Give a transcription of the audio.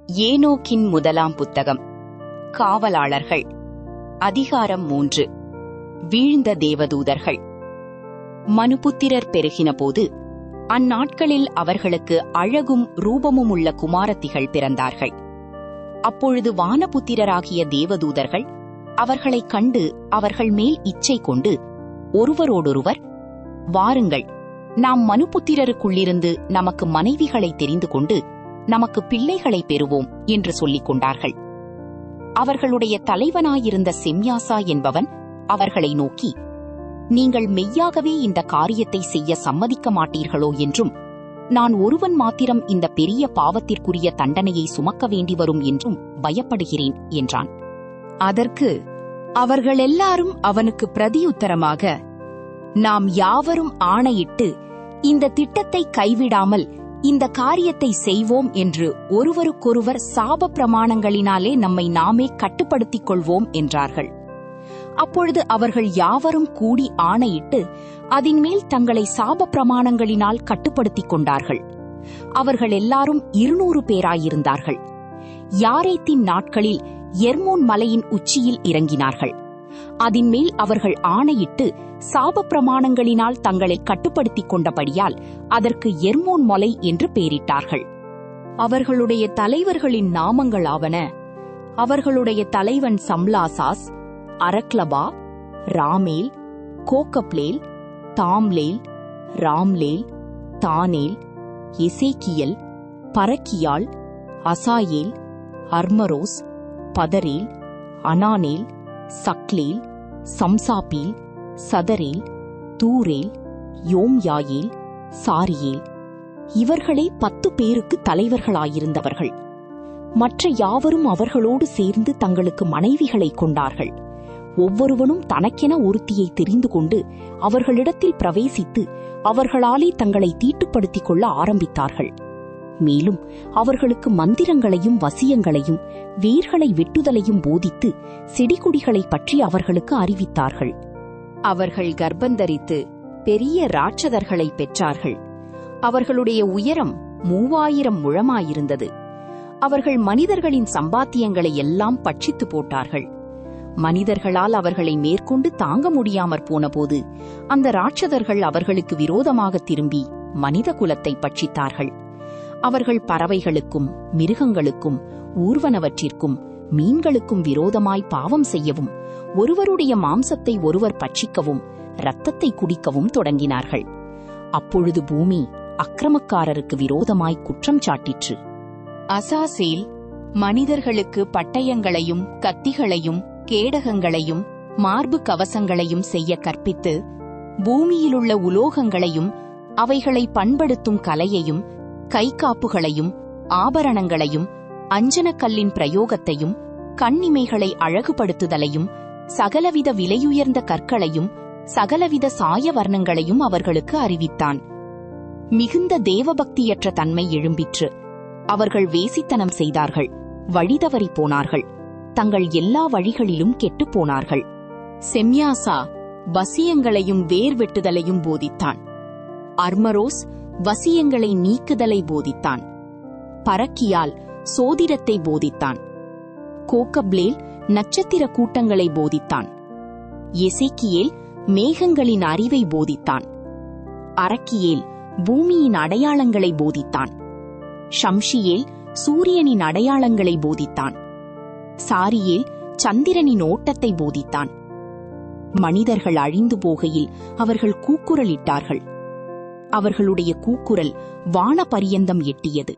ஏனோக்கின் முதலாம் புத்தகம். காவலாளர்கள். அதிகாரம் 3. வீழ்ந்த தேவதூதர்கள். மனுபுத்திரர் பெருகினபோது அந்நாட்களில் அவர்களுக்கு அழகும் ரூபமும் உள்ள குமாரத்திகள் பிறந்தார்கள். அப்பொழுது வானபுத்திரராகிய தேவதூதர்கள் அவர்களைக் கண்டு அவர்கள் மேல் இச்சை கொண்டு ஒருவரோடொருவர், வாருங்கள், நாம் மனுபுத்திரருக்குள்ளிருந்து நமக்கு மனைவிகளை தெரிந்து கொண்டு நமக்கு பிள்ளைகளை பெறுவோம் என்று சொல்லிக் கொண்டார்கள். அவர்களுடைய தலைவனாயிருந்த செம்யாசா என்பவன் அவர்களை நோக்கி, நீங்கள் மெய்யாகவே இந்த காரியத்தை செய்ய சம்மதிக்க மாட்டீர்களோ என்றும், நான் ஒருவன் மாத்திரம் இந்த பெரிய பாவத்திற்குரிய தண்டனையை சுமக்க வேண்டி வரும் என்றும் பயப்படுகிறேன் என்றான். அதற்கு அவர்கள் எல்லாரும் அவனுக்கு பிரதியுத்தரமாக, நாம் யாவரும் ஆணையிட்டு இந்த திட்டத்தை கைவிடாமல் இந்த காரியத்தை செய்வோம் என்று ஒருவருக்கொருவர் சாப பிரமாணங்களினாலே நம்மை நாமே கட்டுப்படுத்திக் கொள்வோம் என்றார்கள். அப்பொழுது அவர்கள் யாவரும் கூடி ஆணையிட்டு அதின்மேல் தங்களை சாப பிரமாணங்களினால் கட்டுப்படுத்திக் கொண்டார்கள். அவர்கள் எல்லாரும் 200 பேராயிருந்தார்கள். யாரேத்தின் நாட்களில் எர்மோன் மலையின் உச்சியில் இறங்கினார்கள். அதின்மேல் அவர்கள் ஆணையிட்டு சாப பிரமாணங்களினால் தங்களை கட்டுப்படுத்திக் கொண்டபடியால் அதற்கு எர்மோன் மலை என்று பெயரிட்டார்கள். அவர்களுடைய தலைவர்களின் நாமங்களாவன: அவர்களுடைய தலைவன் சம்லாசாஸ், அரக்லபா, ராமேல், கோக்கப்லேல், தாம்லேல், ராம்லேல், தானேல், எசேக்கியல், பரக்கியால், அசாயேல், அர்மரோஸ், பதரேல், அனானேல், சக்லேல், சம்சாபீல், சதரேல், தூரேல், யோம்யாயேல், சாரியேல். இவர்களே 10 பேருக்கு தலைவர்களாயிருந்தவர்கள். மற்ற யாவரும் அவர்களோடு சேர்ந்து தங்களுக்கு மனைவிகளை கொண்டார்கள். ஒவ்வொருவனும் தனக்கென ஒருத்தியை தெரிந்து கொண்டு அவர்களிடத்தில் பிரவேசித்து அவர்களாலே தங்களை தீட்டுப்படுத்திக் கொள்ள ஆரம்பித்தார்கள். மேலும் அவர்களுக்கு மந்திரங்களையும் வசியங்களையும் வேர்களை வெட்டுதலையும் போதித்து செடிகொடிகளை பற்றி அவர்களுக்கு அறிவித்தார்கள். அவர்கள் கர்ப்பந்தரித்து பெரிய ராட்சதர்களை பெற்றார்கள். அவர்களுடைய உயரம் 3000 முழமாயிருந்தது. அவர்கள் மனிதர்களின் சம்பாத்தியங்களை எல்லாம் பட்சித்து போட்டார்கள். மனிதர்களால் அவர்களை மேற்கொண்டு தாங்க முடியாமற் போனபோது அந்த ராட்சதர்கள் அவர்களுக்கு விரோதமாக திரும்பி மனித குலத்தை பட்சித்தார்கள். அவர்கள் பறவைகளுக்கும் மிருகங்களுக்கும் ஊர்வனவற்றிற்கும் மீன்களுக்கும் விரோதமாய் பாவம் செய்யவும், ஒருவருடைய மாம்சத்தை ஒருவர் பட்சிக்கவும் இரத்தத்தை குடிக்கவும் தொடங்கினார்கள். அப்பொழுது பூமி அக்கிரமக்காரருக்கு விரோதமாய் குற்றம் சாட்டிற்று. அசாசேல் மனிதர்களுக்கு பட்டயங்களையும் கத்திகளையும் கேடகங்களையும் மார்பு கவசங்களையும் செய்ய கற்பித்து, பூமியிலுள்ள உலோகங்களையும் அவைகளை பண்படுத்தும் கலையையும் கைகாப்புகளையும் ஆபரணங்களையும் அஞ்சனக்கல்லின் பிரயோகத்தையும் கண்ணிமைகளை அழகுபடுத்துதலையும் சகலவித விலையுயர்ந்த கற்களையும் சகலவித சாய வர்ணங்களையும் அவர்களுக்கு அறிவித்தான். மிகுந்த தேவபக்தியற்ற தன்மை எழும்பிற்று. அவர்கள் வேசித்தனம் செய்தார்கள், வழிதவறி போனார்கள், தங்கள் எல்லா வழிகளிலும் கெட்டுப் போனார்கள். செம்யாசா வசியங்களையும் வேர் வெட்டுதலையும் போதித்தான். அர்மரோஸ் வசியங்களை நீக்குதலை போதித்தான். பரக்கியால் சோதிடத்தை போதித்தான். கோக்கப்லேல் நட்சத்திர கூட்டங்களை போதித்தான். எசேக்கியேல் மேகங்களின் அறிவை போதித்தான். அரக்கியேல் பூமியின் அடையாளங்களை போதித்தான். ஷம்ஷியேல் சூரியனின் அடையாளங்களை போதித்தான். சாரியேல் சந்திரனின் ஓட்டத்தை போதித்தான். மனிதர்கள் அழிந்து போகையில் அவர்கள் கூக்குரலிட்டார்கள். அவர்களுடைய கூக்குரல் வான பரியந்தம் எட்டியது.